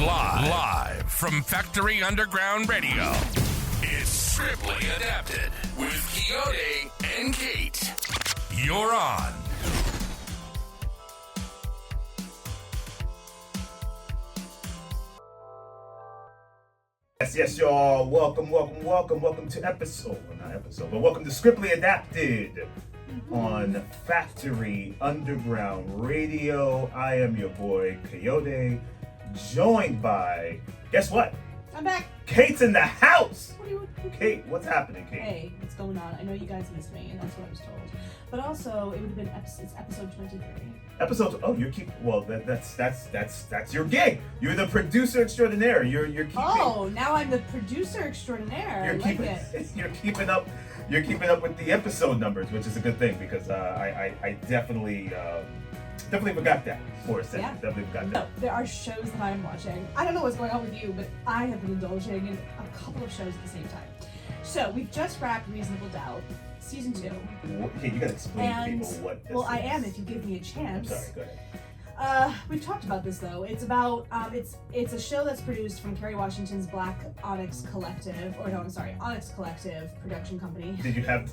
Live from Factory Underground Radio, it's Strictly Adapted with Kayode and Kate. You're on. Yes, y'all. Welcome to welcome to Strictly Adapted on Factory Underground Radio. I am your boy, Kayode, joined by, guess what? I'm back. Kate's in the house. Kate, what's happening, Kate? Hey, what's going on? I know you guys missed me, and that's what I was told. But also, it would have been it's episode 23. That's your gig. You're the producer extraordinaire. You're keeping. Oh, now I'm the producer extraordinaire. You're keeping up with the episode numbers, which is a good thing because I definitely forgot that for a second. Yeah. Definitely forgot that. No, there are shows that I'm watching. I don't know what's going on with you, but I have been indulging in a couple of shows at the same time. So we've just wrapped Reasonable Doubt, season 2. Okay, you gotta explain to people what this is. I am if you give me a chance. I'm sorry, go ahead. We've talked about this though. It's about it's a show that's produced from Kerry Washington's Black Onyx Collective, Onyx Collective production company. Did you have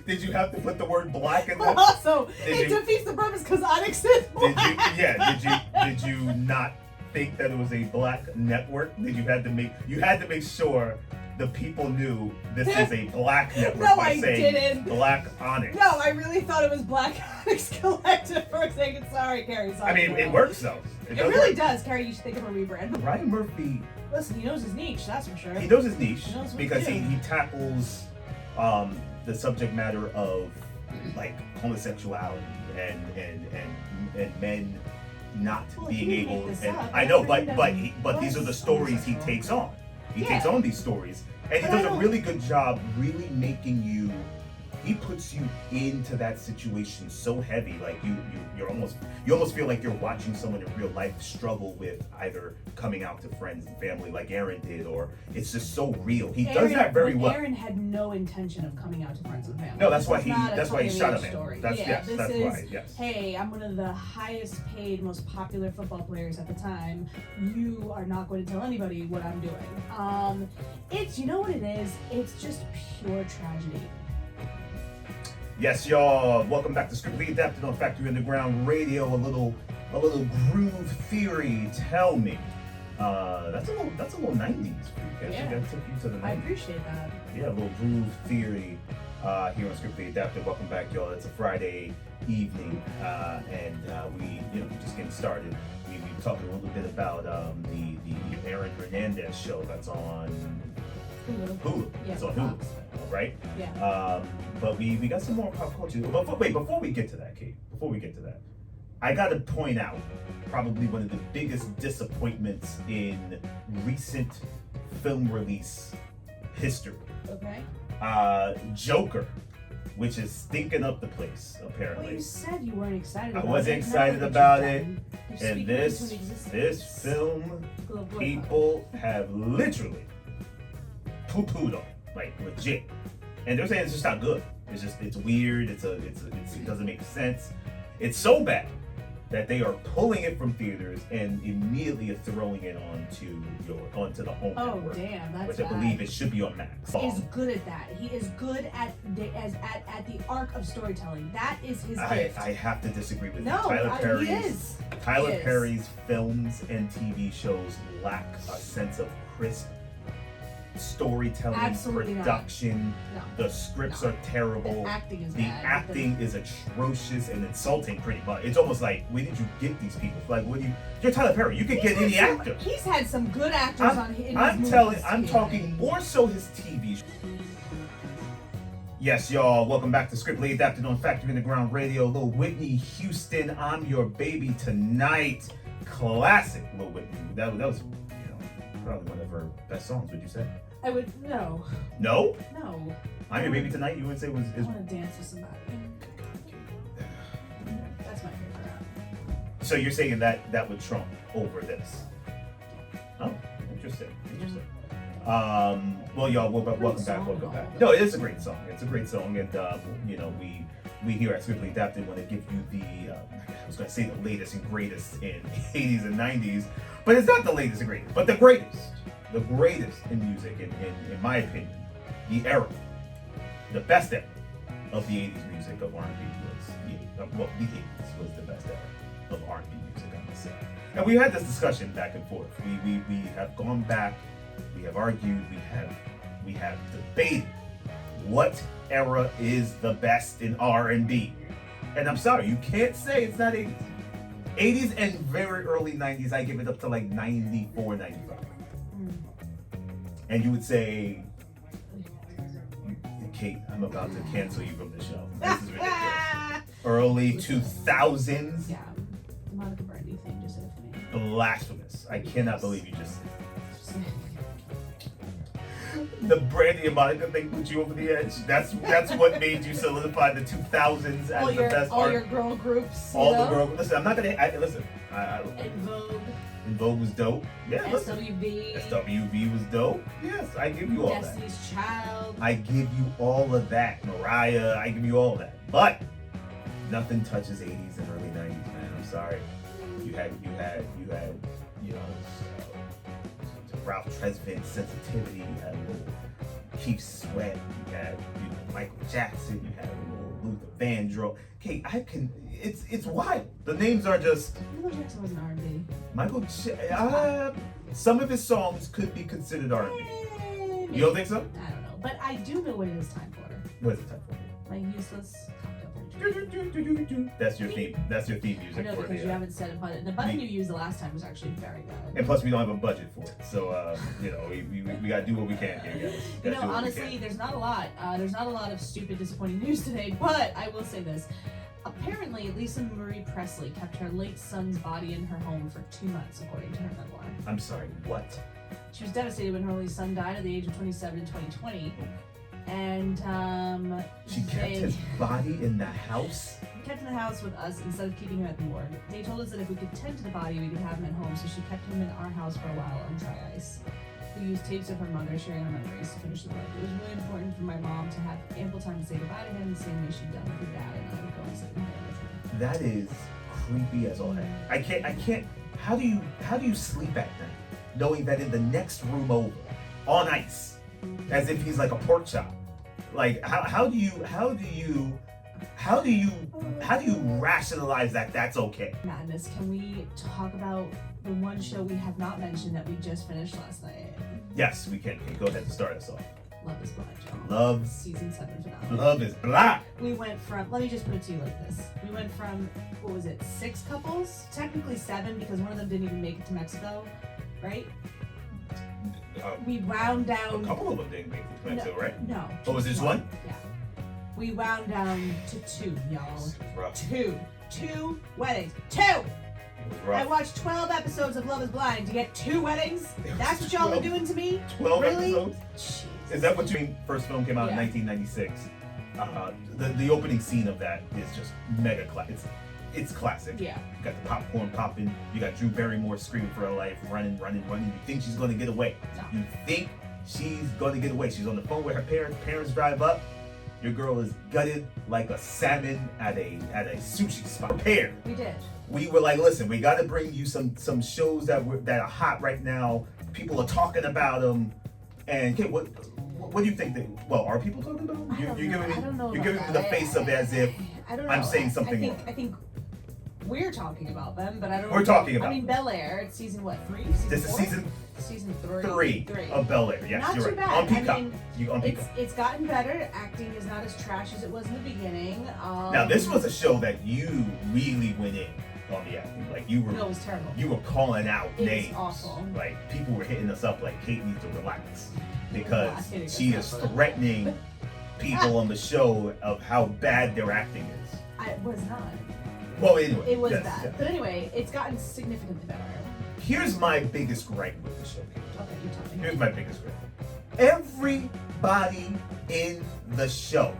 Did you have to put the word black in there? But also, it defeats the purpose because Onyx is black. Did you not think that it was a black network? You had to make sure the people knew this is a black network No, by I saying didn't. Black Onyx. No, I really thought it was Black Onyx Collective for a second. Sorry, Carrie. Sorry. I mean, it works though. It really work. does. Carrie, you should think of a rebrand. Ryan Murphy. Listen, he knows his niche, that's for sure. He knows his niche He knows what because to do. he tackles the subject matter of like homosexuality and men not being he didn't able. make this And up. I know, Everybody but these are the was stories he homosexual. takes on. He Yeah. takes on these stories, and But he I does a don't- really good job, really making you. He puts you into that situation so heavy, like you almost feel like you're watching someone in real life struggle with either coming out to friends and family, like Aaron did, or it's just so real. He does that very well. Aaron had no intention of coming out to friends and family. No, that's why This he is not a that's why he coming shot of him. age story. That's This that's is, why. Yes. Hey, I'm one of the highest paid, most popular football players at the time. You are not going to tell anybody what I'm doing. It's, you know what it is? It's just pure tragedy. Yes, y'all. Welcome back to Strictly Adapted on Factory Underground Radio. A little groove theory. Tell me, that's a little 90s for you. Yeah. That took you to the 90s. I appreciate that. Yeah, a little groove theory here on Strictly Adapted. Welcome back, y'all. It's a Friday evening, and we just getting started. We talking a little bit about the Aaron Hernandez show that's on Hulu. Yeah, It's on Hulu, Fox. right? Yeah. But we got some more pop culture. Before we get to that, Kate, I got to point out probably one of the biggest disappointments in recent film release history. Okay. Joker, which is stinking up the place, Well, apparently. you said you weren't excited about it. I wasn't Now excited that about you've it, done, you're and speaking this into existence. film, Little boy people have literally poo-pooed on, like legit. And they're saying it's just not good. It's weird. It doesn't make sense. It's so bad that they are pulling it from theaters and immediately throwing it onto the home Oh network, damn, that's which bad. I believe it should be on Max. He is good at that. He is good at the arc of storytelling. That is his gift. I have to disagree with No, you. he is. Tyler He is. Perry's films and TV shows lack a sense of crisp storytelling, Absolutely not. production. No. The scripts No. are terrible. The acting is The bad. acting is atrocious and insulting, pretty much. It's almost like, where did you get these people? Like, you're Tyler Perry. You could get any actor. He's had some good actors in his movies. I'm talking more so his TV show. Yes, y'all. Welcome back to Strictly Adapted on Factory Underground Radio. Lil Whitney Houston, I'm Your Baby Tonight. Classic Lil Whitney. That was, probably one of her best songs. Would you say? I would no. No. No. I'm Your Baby Tonight. You would say was I want to dance with somebody. That's my favorite. So you're saying that would trump over this? Oh, interesting. Well, y'all, welcome back. No, it is a great song. It's a great song, and we here at Scriptly Adapted want to give you the, I was going to say the latest and greatest in 80s and 90s, but it's not the latest and greatest, but the greatest in music, in my opinion, the era, the best era of the 80s music of R&B was, the 80s was the best era of R&B music, I must say. And we had this discussion back and forth. We have gone back, we have argued, we have debated what era is the best in R&B. And I'm sorry, you can't say it's not 80s. 80s and very early 90s, I give it up to like 94, 95. And you would say, Kate, I'm about to cancel you from the show. This is ridiculous. Early 2000s? Yeah. Monica Brandy thing just said it for me. Blasphemous. I cannot believe you just said the Brandy and Monica thing put you over the edge. That's what made you solidify the 2000s as the best all art. your girl groups. All the girl. Listen, I'm not gonna. Listen. In Vogue. In Vogue was dope. Yeah. SWV. SWV was dope. Yes, I give you all that. Destiny's Child. I give you all of that. Mariah. I give you all that. But nothing touches 80s and early 90s, man. I'm sorry. You had, you know, Ralph Tresvant, Sensitivity. You had a little Keith Sweat. You had, Michael Jackson. You had a little Luther Vandross. Okay, it's wild. The names are just. Michael Jackson was an R&B. Some of his songs could be considered R&B. You don't think so? I don't know, but I do know what it is time for. What is it time for? My useless cocktail picture. That's your theme. That's your theme I music know for because the. you haven't said a button. The button you used the last time was actually very good. And plus, we don't have a budget for it, so you know, we gotta do what we can here, guys. You know, honestly, there's not a lot. There's not a lot of stupid, disappointing news today. But I will say this: apparently, Lisa Marie Presley kept her late son's body in her home for 2 months, according to her memoir. I'm sorry, what? She was devastated when her only son died at the age of 27 in 2020. And she kept his body in the house? Kept in the house with us instead of keeping him at the morgue. They told us that if we could tend to the body, we could have him at home, so she kept him in our house for a while on dry ice. We used tapes of her mother sharing her memories to finish the book. It was really important for my mom to have ample time to say goodbye to him, the same way she'd done with her dad, and I would go and sit in there with him. That is creepy as all heck. I can't. How do you sleep at night knowing that in the next room over, on ice, as if he's like a pork chop? Like how do you rationalize that that's okay? Madness, can we talk about the one show we have not mentioned that we just finished last night? Yes, we can. Okay, go ahead and start us off. Love is Blind, John. Love. Season 7 finale. Love is Blind. We went from, let me just put it to you like this. We went from, what was it, 6 couples? Technically 7 because one of them didn't even make it to Mexico, right? We wound down. A couple of them didn't make it to Mexico, right? No. Oh, was this one? Yeah. We wound down to 2, y'all. Rough. 2 weddings. 2! Rough. I watched 12 episodes of Love is Blind to get 2 weddings? That's what y'all are doing to me? 12 really? episodes? Jeez. Is that what you mean? First film came out in 1996. The opening scene of that is just mega classic. It's classic. Yeah. You got the popcorn popping. You got Drew Barrymore screaming for her life, running. You think she's going to get away. No. You think she's going to get away. She's on the phone with her parents drive up. Your girl is gutted like a salmon at a sushi spot. Prepared. We did. We were like, listen, we got to bring you some shows that are hot right now. People are talking about them. And Kate, what do you think? Well, are people talking about them? You're giving me the face of as if I'm saying something wrong. I think we're talking about them, but I don't know. We're talking about. I mean, Bel Air. It's season what? 3? This is season 3 of Bel Air. Yes, not you're too right. bad. On Peacock. I mean, On Peacock. It's gotten better. Acting is not as trash as it was in the beginning. Now, this was a show that you really went in on the acting. Like you were. No, it was terrible. You were calling out names. It was awful. Like people were hitting us up. Like Kate needs to relax because Yeah, she is threatening people on the show of how bad their acting is. I was not. Well, anyway. It was yes, bad. yes. But anyway, it's gotten significantly better. Here's my biggest gripe with the show. Okay, you tell me. Here's my biggest gripe. Everybody in the show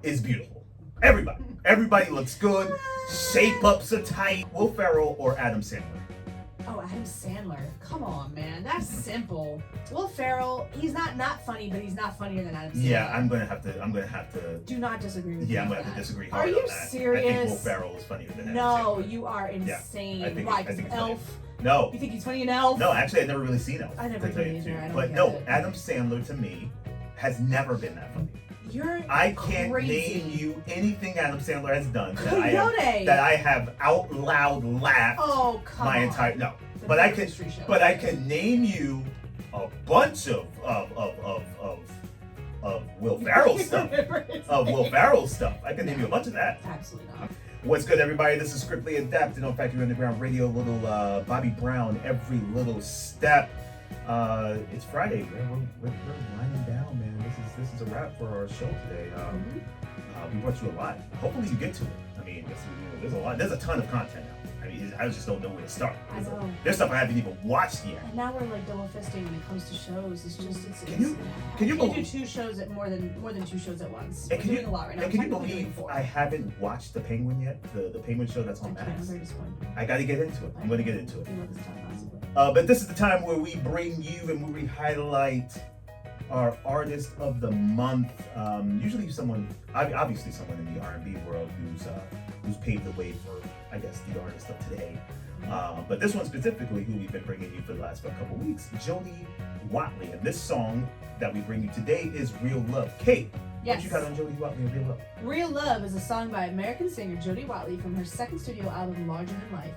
is beautiful. Everybody looks good. Shape ups are tight. Will Ferrell or Adam Sandler? Oh, Adam Sandler. Come on, man. That's simple. Will Ferrell, he's not funny, but he's not funnier than Adam Sandler. Yeah, I'm gonna have to. Do not disagree with you. Yeah, I'm on gonna have to that. disagree Are hard you on that. serious? I think Will Ferrell is funnier than Adam No, Sandler. you are insane. I think Why? I Because think it's Elf? funny. No. You think he's funny in Elf? No, actually, I've never really seen Elf. I never to tell did you the either. truth. I don't But get no, it. Adam Sandler to me has never been that funny. You're I can't crazy. name you anything Adam Sandler has done Kayode. that I have out loud laughed Oh, come my on. entire no. The But I Murder can Mystery Show. but I can name you a bunch of Will Ferrell stuff. Of Will Ferrell stuff. I can name you a bunch of that. Absolutely not. What's good, everybody? This is Scriptly Adapted on Factory Underground Radio. Little Bobby Brown, every little step. It's Friday. We're winding down, man. This is a wrap for our show today. We brought you a lot. Hopefully, you get to it. I mean, there's a lot. There's a ton of content now. I mean, I just don't know where to start. I know. There's stuff I haven't even watched yet. And now we're like double fisting when it comes to shows. It's just Can you I can't believe- do two shows at more than two shows at once. And We're doing a lot right now. And can you Technically doing believe 4. I haven't watched The Penguin yet? The Penguin show that's on I can't. I'm Max. very disappointed. I got to get into it. I'm going to get into it. You know this time possibly. But this is the time where we bring you and where we highlight our artist of the month. Usually obviously someone in the R&B world who's paved the way for, I guess, the artist of today. But this one specifically, who we've been bringing you for the last couple weeks, Jody Watley. And this song that we bring you today is Real Love. Kate, Yes. what you got on Jody Watley and Real Love? Real Love is a song by American singer Jody Watley from her second studio album, Larger Than Life.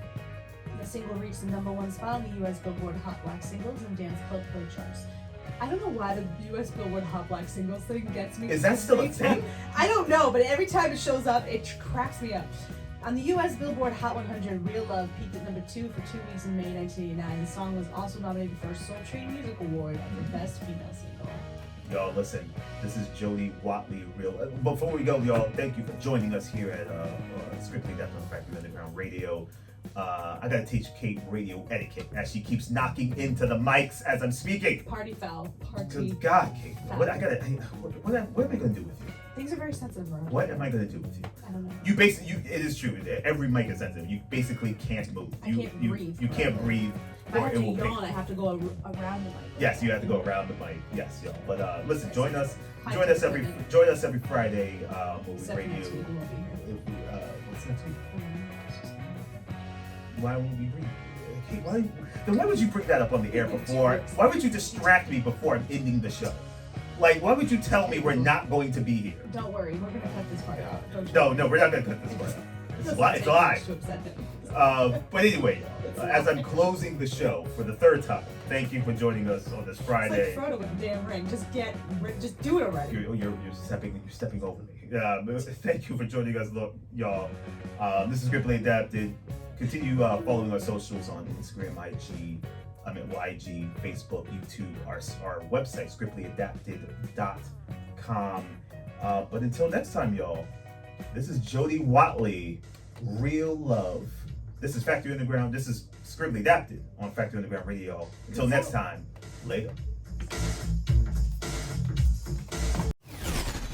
The single reached the #1 spot on the US Billboard Hot Black Singles and Dance Club Play charts. I don't know why the US Billboard Hot Black Singles thing gets me. Is that still a every time. thing? I don't know, but every time it shows up, it cracks me up. On the US Billboard Hot 100, Real Love peaked at #2 for 2 weeks in May 1989. The song was also nominated for a Soul Train Music Award for Best Female Single. Y'all, listen, this is Jody Watley. Before we go, y'all, thank you for joining us here at Scriptly Adapted on Factory Underground Radio. I gotta teach Kate radio etiquette as she keeps knocking into the mics as I'm speaking. Party foul. Party. Good God, Kate, foul. what am I gonna do with you? Things are very sensitive around. What am I gonna do with you? I don't know. It is true. Every mic is sensitive. You basically can't move. I can't breathe. You can't breathe. If I have to will yawn, I have to go around the mic. Yes, you have to go around the mic. Yes, y'all. But listen, join us every Friday. When we Except bring next you. week, we won't be here. What's next week? Why won't we read? Hey, why would you bring that up on the air before? Why would you distract me before I'm ending the show? Like, why would you tell me we're not going to be here? Don't worry, we're gonna cut this part out. Don't you No, we're not going to cut this part out. It's live. But anyway, as I'm closing the show for the third time, thank you for joining us on this Friday. It's like Frodo with the damn ring. Just do it already. You're stepping over me. Thank you for joining us, y'all. This is Scriptly Adapted. Continue following our socials on Instagram, IG, Facebook, YouTube, our website, scriptlyadapted.com. But until next time, y'all, this is Jody Watley, Real Love. This is Factory Underground. This is Scriptly Adapted on Factory Underground Radio. Until next time, later.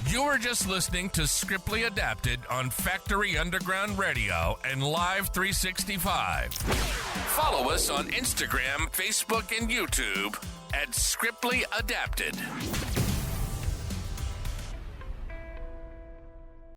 You were just listening to Scriptly Adapted on Factory Underground Radio and Live 365. Follow us on Instagram, Facebook, and YouTube at Scriptly Adapted.